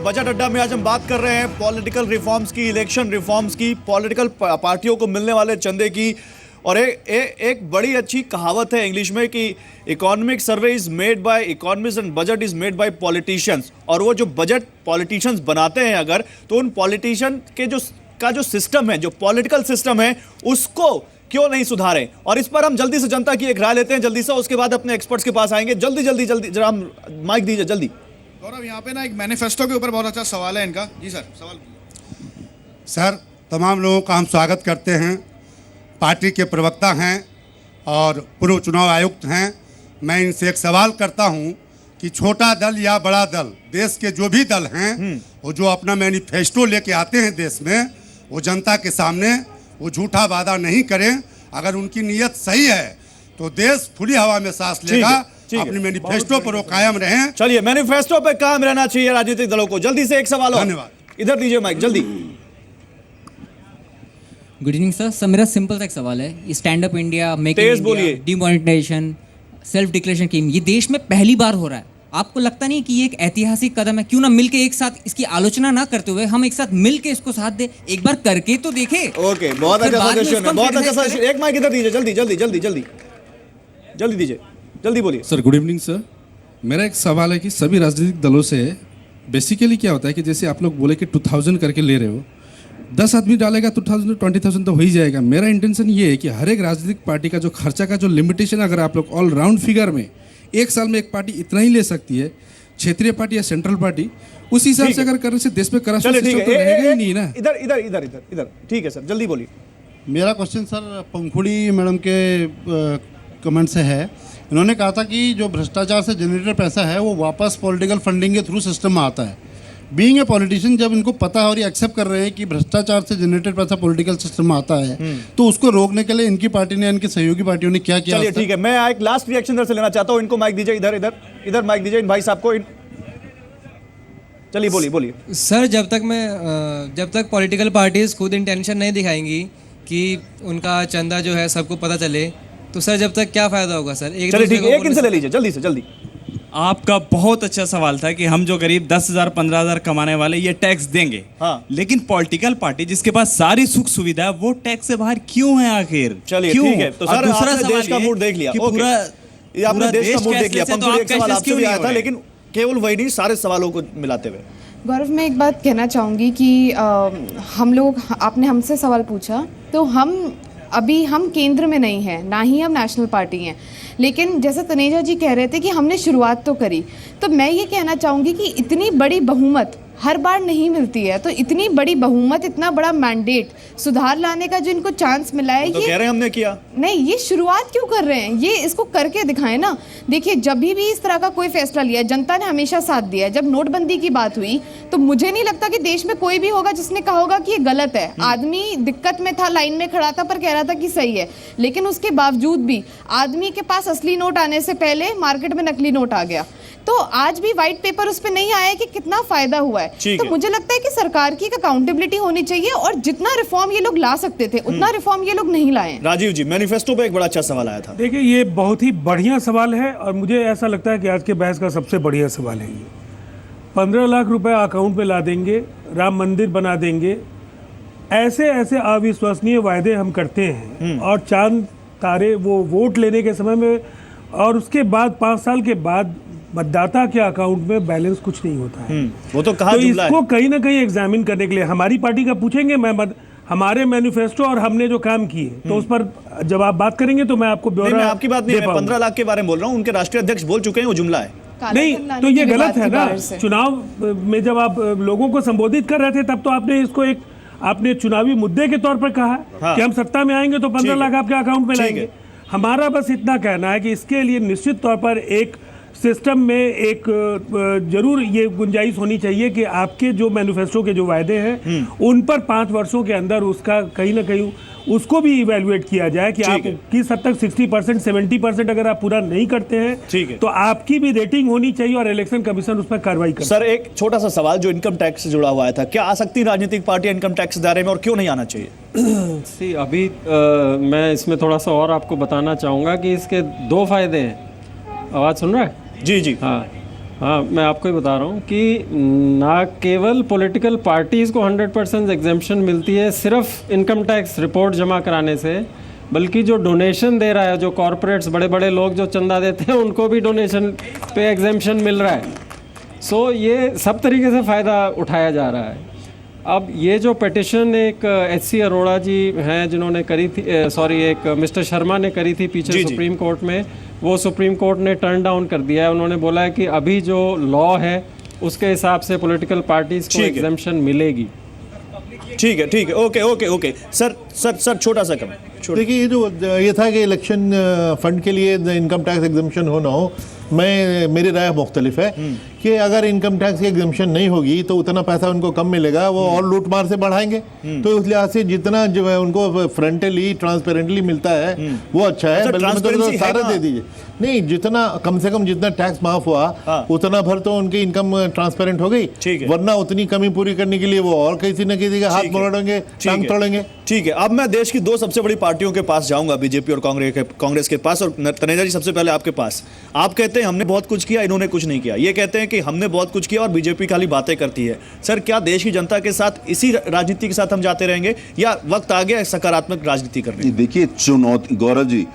Budget अड्डा में आज हम बात कर रहे हैं पॉलिटिकल रिफॉर्म्स की, इलेक्शन रिफॉर्म्स की, पॉलिटिकल पार्टियों को मिलने वाले चंदे की। और एक बड़ी अच्छी कहावत है इंग्लिश में कि economic survey is made by economist and budget is made by politicians. और वो जो बजट पॉलिटिशियंस बनाते हैं अगर, तो उन पॉलिटिशियन के जो सिस्टम है, जो पॉलिटिकल सिस्टम है, उसको क्यों नहीं सुधारें। और इस पर हम जल्दी से जनता की एक राय लेते हैं जल्दी से, उसके बाद अपने एक्सपर्ट्स के पास आएंगे। जल्दी जल्दी जल्दी जरा हम माइक दीजिए जल्दी। गौरव, यहाँ पे ना एक मैनिफेस्टो के ऊपर बहुत अच्छा सवाल है इनका। जी सर, सवाल। सर, तमाम लोगों का हम स्वागत करते हैं। पार्टी के प्रवक्ता हैं और पूर्व चुनाव आयुक्त हैं। मैं इनसे एक सवाल करता हूं कि छोटा दल या बड़ा दल, देश के जो भी दल हैं, वो जो अपना मैनिफेस्टो लेके आते हैं देश में, वो जनता के सामने वो झूठा वादा नहीं करें। अगर उनकी नीयत सही है तो देश खुली हवा में सांस लेगा। अपने मैनिफेस्टो पर वो कायम रहें। चलिए, मैनिफेस्टो पे कायम रहना चाहिए राजनीतिक दलों को। जल्दी से एक सवाल। धन्यवाद। इधर दीजिए माइक जल्दी। Good evening sir. मेरा सिंपल सा एक सवाल है। Stand up India, make in Tej India, बोलिए। डिमोनेटाइजेशन, सेल्फ डिक्लेरेशन स्कीम, ये देश में पहली बार हो रहा है। आपको लगता नहीं कि ये एक ऐतिहासिक कदम है? क्यों ना मिलके एक साथ इसकी आलोचना ना करते हुए हम एक साथ मिलके इसको साथ दे, एक बार करके तो देखे। ओके, बहुत अच्छा सजेशन है, बहुत अच्छा सजेशन। एक माइक इधर दीजिए जल्दी जल्दी जल्दी जल्दी जल्दी दीजिए, जल्दी बोलिए सर। Good evening sir. मेरा एक सवाल है कि सभी राजनीतिक दलों से बेसिकली क्या होता है कि जैसे आप लोग बोले कि 2000 करके ले रहे हो, 10 आदमी डालेगा तो 20,000 तो हो ही जाएगा। मेरा इंटेंशन ये है कि हर एक राजनीतिक पार्टी का जो खर्चा का जो लिमिटेशन, अगर आप लोग ऑल राउंड फिगर में एक साल में एक पार्टी इतना ही ले सकती है, क्षेत्रीय पार्टी या सेंट्रल पार्टी, उस हिसाब से अगर करने से देश में करप्शन सिस्टम तो रहेगा ही नहीं ना। इधर इधर इधर इधर इधर ठीक है सर, जल्दी बोलिए। मेरा क्वेश्चन सर पंखुड़ी मैडम के कमेंट से है। इन्होंने कहा था कि जो भ्रष्टाचार से जनरेटेड पैसा है वो वापस पॉलिटिकल फंडिंग के थ्रू सिस्टम में आता है। बीइंग ए पॉलिटिशियन, जब इनको पता है और ये एक्सेप्ट कर रहे हैं कि भ्रष्टाचार से जनरेटेड पैसा पॉलिटिकल सिस्टम में आता है, तो उसको रोकने के लिए इनकी पार्टी ने, इनकी सहयोगी पार्टियों ने क्या किया? चलिए ठीक है, मैं एक लास्ट रिएक्शन इधर से लेना चाहता हूं। इनको माइक दीजिए, इधर इधर इधर माइक दीजिए इन भाई साहब को। चलिए बोलिए बोलिए। सर, जब तक पॉलिटिकल पार्टीज खुद इंटेंशन नहीं दिखाएंगी कि उनका चंदा जो है सबको पता चले, तो सर जब तक क्या फायदा होगा सर? चलिए ठीक है, एक इनसे ले लीजिए जल्दी से जल्दी। आपका बहुत अच्छा सवाल था कि हम जो करीब 10,000 15,000 कमाने वाले ये टैक्स देंगे। हाँ। लेकिन पॉलिटिकल पार्टी जिसके पास सारी सुख सुविधा है वो टैक्स से बाहर क्यों है आखिर? चलिए क्यों? ठीक है, तो सर आपने देश का मूड देख लिया। कि ओके, आपने देश का मूड देख लिया। तो पंखुड़ी, एक सवाल कैशलेस आपसे क्यों भी नहीं आया हो था, रहे? लेकिन केवल वही नहीं, सारे सवालों को मिलाते हुए। गौरव, मैं एक बात कहना चाहूँगी कि हम लोग, आपने हमसे सवाल पूछा, तो हम केंद्र में नहीं हैं, ना ही हम नेशनल पार्टी हैं। लेकिन जैसे तनेजा जी कह रहे थे कि हमने शुरुआत तो करी, तो मैं ये कहना चाहूँगी कि इतनी बड़ी बहुमत हर बार नहीं मिलती है। तो इतनी बड़ी बहुमत, इतना बड़ा मैंडेट, सुधार लाने का जो इनको चांस मिला है, तो ये कह रहे हैं हमने किया नहीं, ये शुरुआत क्यों कर रहे हैं? ये इसको करके दिखाएं ना। देखिए, जब भी इस तरह का कोई फैसला लिया, जनता ने हमेशा साथ दिया है। जब नोटबंदी की बात हुई तो मुझे नहीं लगता कि देश में कोई भी होगा जिसने कहा होगा कि ये गलत है। आदमी दिक्कत में था, लाइन में खड़ा था, पर कह रहा था कि सही है। लेकिन उसके बावजूद भी आदमी के पास असली नोट आने से पहले मार्केट में नकली नोट आ गया। तो आज भी व्हाइट पेपर उस पर नहीं आया कि कितना फायदा हुआ है। तो मुझे लगता है कि सरकार की एक अकाउंटेबिलिटी होनी चाहिए, और जितना रिफॉर्म ये लोग ला सकते थे उतना रिफॉर्म ये लोग नहीं लाए। राजीव जी, मैनिफेस्टो पे एक बड़ा अच्छा सवाल आया था। देखिए, ये बहुत ही बढ़िया सवाल है और मुझे ऐसा लगता है कि आज के बहस का सबसे बढ़िया सवाल है ये। 15 लाख रुपए अकाउंट में ला देंगे, राम मंदिर बना देंगे, ऐसे ऐसे अविश्वसनीय वायदे हम करते हैं, और चांद तारे वो वोट लेने के समय में, और उसके बाद 5 साल के बाद मतदाता के अकाउंट में बैलेंस कुछ नहीं होता है। वो तो कहा, तो इसको कहीं ना कहीं एग्जामिन करने के लिए हमारी पार्टी का पूछेंगे, हमारे मैनिफेस्टो और हमने जो काम किए, तो उस पर जब आप बात करेंगे तो मैं आपको ब्यौरा। मैं आपकी बात नहीं, मैं 15 लाख के बारे में बोल रहा हूँ। उनके राष्ट्रीय अध्यक्ष बोल चुके हैं, वो जुमला है। नहीं, तो ये गलत है ना। चुनाव में जब आप लोगों को संबोधित कर रहे थे, तब तो आपने इसको आपने चुनावी मुद्दे के तौर पर कहा कि हम सत्ता में आएंगे तो 15 लाख आपके अकाउंट में लाएंगे। हमारा बस इतना कहना है कि इसके लिए निश्चित तौर पर एक सिस्टम में एक जरूर ये गुंजाइश होनी चाहिए कि आपके जो मैनिफेस्टो के जो वायदे हैं उन पर 5 वर्षों के अंदर उसका कहीं ना कहीं उसको भी इवैल्यूएट किया जाए कि आप किस हद तक 60% 70% अगर आप पूरा नहीं करते हैं तो आपकी भी रेटिंग होनी चाहिए और इलेक्शन कमीशन उस पर कार्रवाई करे। सर, एक छोटा सा सवाल जो इनकम टैक्स से जुड़ा हुआ था, क्या आ सकती राजनीतिक पार्टियां इनकम टैक्स दायरे में और क्यों नहीं आना चाहिए? अभी मैं इसमें थोड़ा सा और आपको बताना चाहूँगा कि इसके 2 फायदे हैं। आवाज़ सुन रहा है? जी जी। हाँ, हाँ, मैं आपको ही बता रहा हूँ कि ना केवल पॉलिटिकल पार्टीज़ को 100% एग्जेम्पशन मिलती है सिर्फ इनकम टैक्स रिपोर्ट जमा कराने से, बल्कि जो डोनेशन दे रहा है, जो कॉरपोरेट्स बड़े बड़े लोग जो चंदा देते हैं, उनको भी डोनेशन पे एग्जेम्पशन मिल रहा है। सो ये सब तरीके से फ़ायदा उठाया जा रहा है। अब ये जो पिटिशन एक एच.सी. अरोड़ा जी हैं जिन्होंने करी थी, एक मिस्टर शर्मा ने करी थी पीछे सुप्रीम कोर्ट में, वो सुप्रीम कोर्ट ने टर्न डाउन कर दिया है। उन्होंने बोला है कि अभी जो लॉ है उसके हिसाब से पॉलिटिकल पार्टीज को एग्जेम्पशन मिलेगी। ठीक है, ओके सर छोटा सा कम। देखिए, ये था कि इलेक्शन फंड के लिए इनकम टैक्स एग्जम्पशन हो ना हो, मेरी राय मुख्तलिफ है कि अगर इनकम टैक्स की एग्जम्पशन नहीं होगी तो उतना पैसा उनको कम मिलेगा, वो और लूट मार से बढ़ाएंगे। तो इस लिहाज से जितना जो है उनको फ्रंटली ट्रांसपेरेंटली मिलता है वो अच्छा है। तो सारा दे दीजिए, नहीं जितना कम से कम जितना टैक्स माफ हुआ उतना भर तो उनकी इनकम ट्रांसपेरेंट हो गई, वरना उतनी कमी पूरी करने के लिए वो और किसी न किसी का हाथ मोड़ेंगे, टांग तोड़ेंगे। ठीक है, अब मैं देश की दो सबसे बड़ी पार्टियों के पास जाऊंगा, बीजेपी और कांग्रेस के पास। और तनेजा जी सबसे पहले आपके पास। आप कहते हैं हमने बहुत कुछ किया, इन्होंने कुछ नहीं किया। ये कहते हैं कि हमने बहुत कुछ किया और बीजेपी खाली बातें करती है। सर, क्या देश की जनता के साथ इसी राजनीति के साथ हम जाते रहेंगे या वक्त आ गया सकारात्मक राजनीति करने? देखिए, गौरव जी,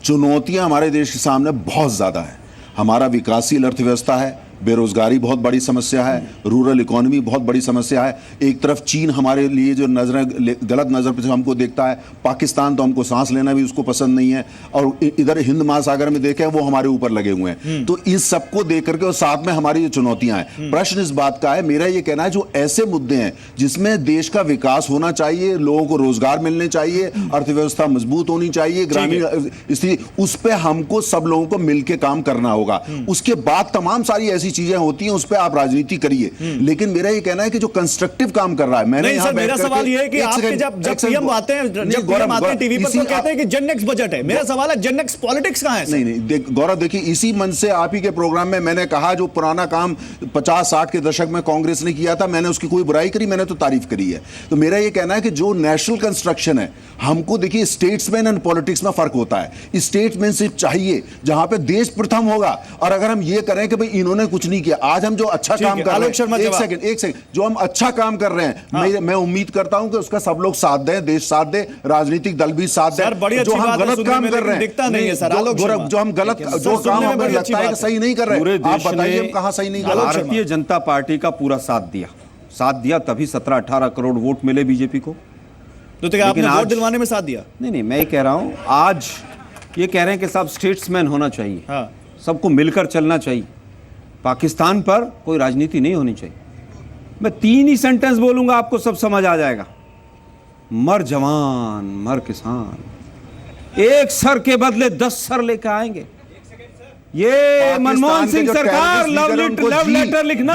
चुनौतियां हमारे देश के सामने बहुत ज्यादा है। हमारा विकासशील अर्थव्यवस्था है, बेरोजगारी बहुत बड़ी समस्या है, रूरल इकोनॉमी बहुत बड़ी समस्या है। एक तरफ चीन हमारे लिए जो गलत नज़र से हमको देखता है, पाकिस्तान तो हमको सांस लेना भी उसको पसंद नहीं है, और इधर हिंद महासागर में देखें वो हमारे ऊपर लगे हुए हैं। तो इन सबको देख करके और साथ में हमारी जो चुनौतियां हैं, प्रश्न इस बात का है, मेरा ये कहना है जो ऐसे मुद्दे हैं जिसमें देश का विकास होना चाहिए, लोगों को रोजगार मिलने चाहिए, अर्थव्यवस्था मजबूत होनी चाहिए, ग्रामीण स्थिति, उस पर हमको सब लोगों को मिलकर काम करना होगा। उसके बाद तमाम सारी ऐसी चीजें होती हैं, उस पे आप राजनीति करिए। लेकिन मेरा ये कहना है कि जो कंस्ट्रक्टिव काम कर रहा है, मैंने नहीं सर, मेरा सवाल ये है कि आपके जब पीएम आते हैं, जब पीएम आते हैं टीवी पर तो कहते हैं कि जन नेक्स्ट बजट है। मेरा सवाल है, जन नेक्स्ट पॉलिटिक्स कहां है? नहीं, गौरव देखिए, इसी मन से आप ही के प्रोग्राम में मैंने कहा जो पुराना काम 50-60 के दशक में कांग्रेस ने किया था, मैंने उसकी कोई बुराई करी, मैंने तो तारीफ करी है। तो मेरा ये कहना है कि जो नेशनल कंस्ट्रक्शन है, हमको देखिए स्टेट्समैन एंड पॉलिटिक्स में फर्क होता है। स्टेट्समैनशिप चाहिए जहां पे देश प्रथम होगा, और अगर हम ये करें कि भाई इन्होंने कुछ नहीं किया, आज हम जो अच्छा काम कर रहे हैं, एक सेकंड, जो हम अच्छा काम कर रहे हैं, मैं उम्मीद करता हूं कि उसका सब लोग साथ दें, देश साथ दे, राजनीतिक दल भी साथ दे। जो हम गलत काम कर रहे हैं, जो हम गलत, जो काम हमें लगता है कि सही नहीं कर रहे, आप बताइए हम कहां सही नहीं कर रहे? भारतीय जनता पार्टी का पूरा साथ दिया, तभी 17-18 करोड़ वोट मिले बीजेपी को। तो क्या आपने वोट दिलवाने में साथ दिया? नहीं, मैं ये कह रहा हूं, आज ये कह रहे हैं कि सब स्टेट्समैन होना चाहिए, सबको मिलकर चलना चाहिए, पाकिस्तान पर कोई राजनीति नहीं होनी चाहिए। मैं 3 ही सेंटेंस बोलूंगा, आपको सब समझ आ जाएगा। मर जवान, मर किसान, एक सर के बदले 10 सर लेकर आएंगे। ये मनमोहन सिंह सरकार लव लेटर लिखना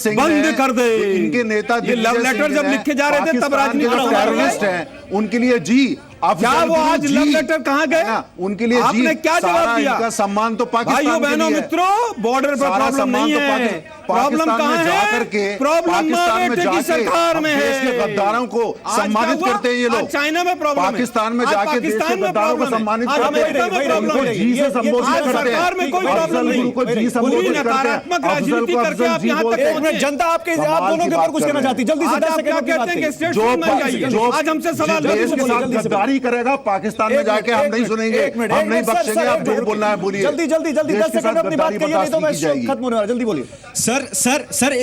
बंद कर दे। इनके नेता ये लव लेटर जब लिखे जा रहे थे तब राजनीतिक हैं, उनके लिए जी क्या वो आज लव लेटर कहां गए? उनके लिए आपने क्या जवाब दिया? इनका सम्मान तो पाकिस्तान, भाइयों बहनों मित्रों, बॉर्डर पर प्रॉब्लम नहीं है, प्रॉब्लम कहां है? प्रॉब्लम मावेटे की सरकार में है। देश के गद्दारों को सम्मानित करते हैं ये लोग। चाइना में प्रॉब्लम है, पाकिस्तान में जाके देश के गद्दारों को सम्मानित करते हैं, उनको जी से संबोधित करते हैं। सरकार में कोई प्रॉब्लम नहीं, उनको जी संबोधित करते हैं। नकारात्मक राजनीति करके आप यहां तक पहुंचे। जनता आपके आप दोनों के ऊपर कुछ कहना चाहती है, जल्दी से आप क्या कहते हैं कि स्टेटमेंट बन जाइए। आज हमसे सवाल देश के साथ गद्दारी करेगा पाकिस्तान में जाके हम नहीं सुनेंगे, हम नहीं बख्शेंगे। आप जो बोलना है बोलिए, जल्दी 10 सेकंड अपनी बात कहिए, नहीं तो मैं खत्म होने वाला। जल्दी बोलिए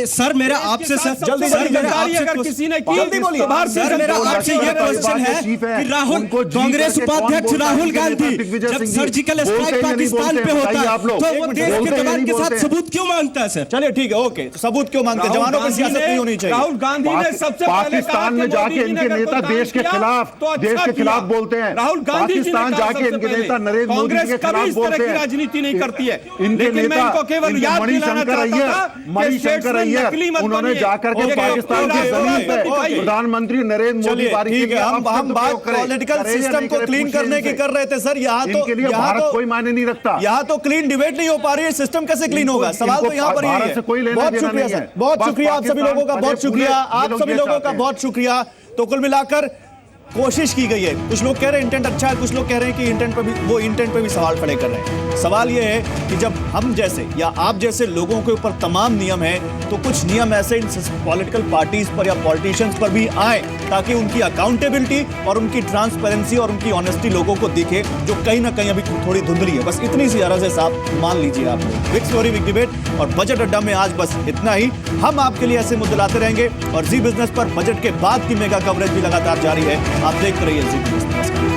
सर मेरा आपसे जल्दी अगर किसी ने जल्दी बोलिए। सर मेरा आपसे ये क्वेश्चन है कि राहुल, कांग्रेस उपाध्यक्ष राहुल गांधी जब सर्जिकल स्ट्राइक पाकिस्तान पे होता है तो वो देश के जवान के साथ सबूत क्यों मांगता है? सर चलिए ठीक है, ओके, सबूत क्यों मांगते हैं? जवानों की सियासत नहीं होनी चाहिए। राहुल गांधी ने सबसे पाकिस्तान में जाके इनके नेता देश के खिलाफ बोलते हैं। राहुल गांधी जी ने पाकिस्तान जाके इनके नेता नरेंद्र मोदी के खिलाफ बोलते हैं। राजनीति नहीं करती है इनके नेता मणिशंकर अय्यर, उन्होंने जाकर के पाकिस्तान की जमीन पे प्रधानमंत्री नरेंद्र मोदी हम बात पॉलिटिकल सिस्टम को क्लीन करने की कर रहे थे सर। यहाँ तो कोई मायने नहीं रखता, यहाँ तो क्लीन डिबेट नहीं हो पा रही है। सिस्टम कैसे क्लीन होगा? सवाल तो यहाँ पर ही है। बहुत शुक्रिया सर, बहुत शुक्रिया आप सभी लोगों का, बहुत शुक्रिया आप सभी लोगों का, बहुत शुक्रिया। तो कुल मिलाकर कोशिश की गई है। कुछ लोग कह रहे हैं इंटेंट अच्छा है, कुछ लोग कह रहे हैं कि इंटेंट पे भी सवाल खड़े कर रहे हैं। सवाल ये है कि जब हम जैसे या आप जैसे लोगों के ऊपर तमाम नियम हैं, तो कुछ नियम ऐसे इन पॉलिटिकल पार्टीज पर या पॉलिटिशियंस पर भी आए, ताकि उनकी अकाउंटेबिलिटी और उनकी ट्रांसपेरेंसी और उनकी ऑनेस्टी लोगों को दिखे, जो कहीं ना कहीं अभी थोड़ी धुंधली है। बस इतनी सी अर्ज है साहब, मान लीजिए आप। बिग स्टोरी बिग डिबेट और बजट अड्डा में आज बस इतना ही। हम आपके लिए ऐसे मुद्दे लाते रहेंगे और जी बिजनेस पर बजट के बाद की मेगा कवरेज भी लगातार जारी है। आप देखते रहिए जी बिजनेस।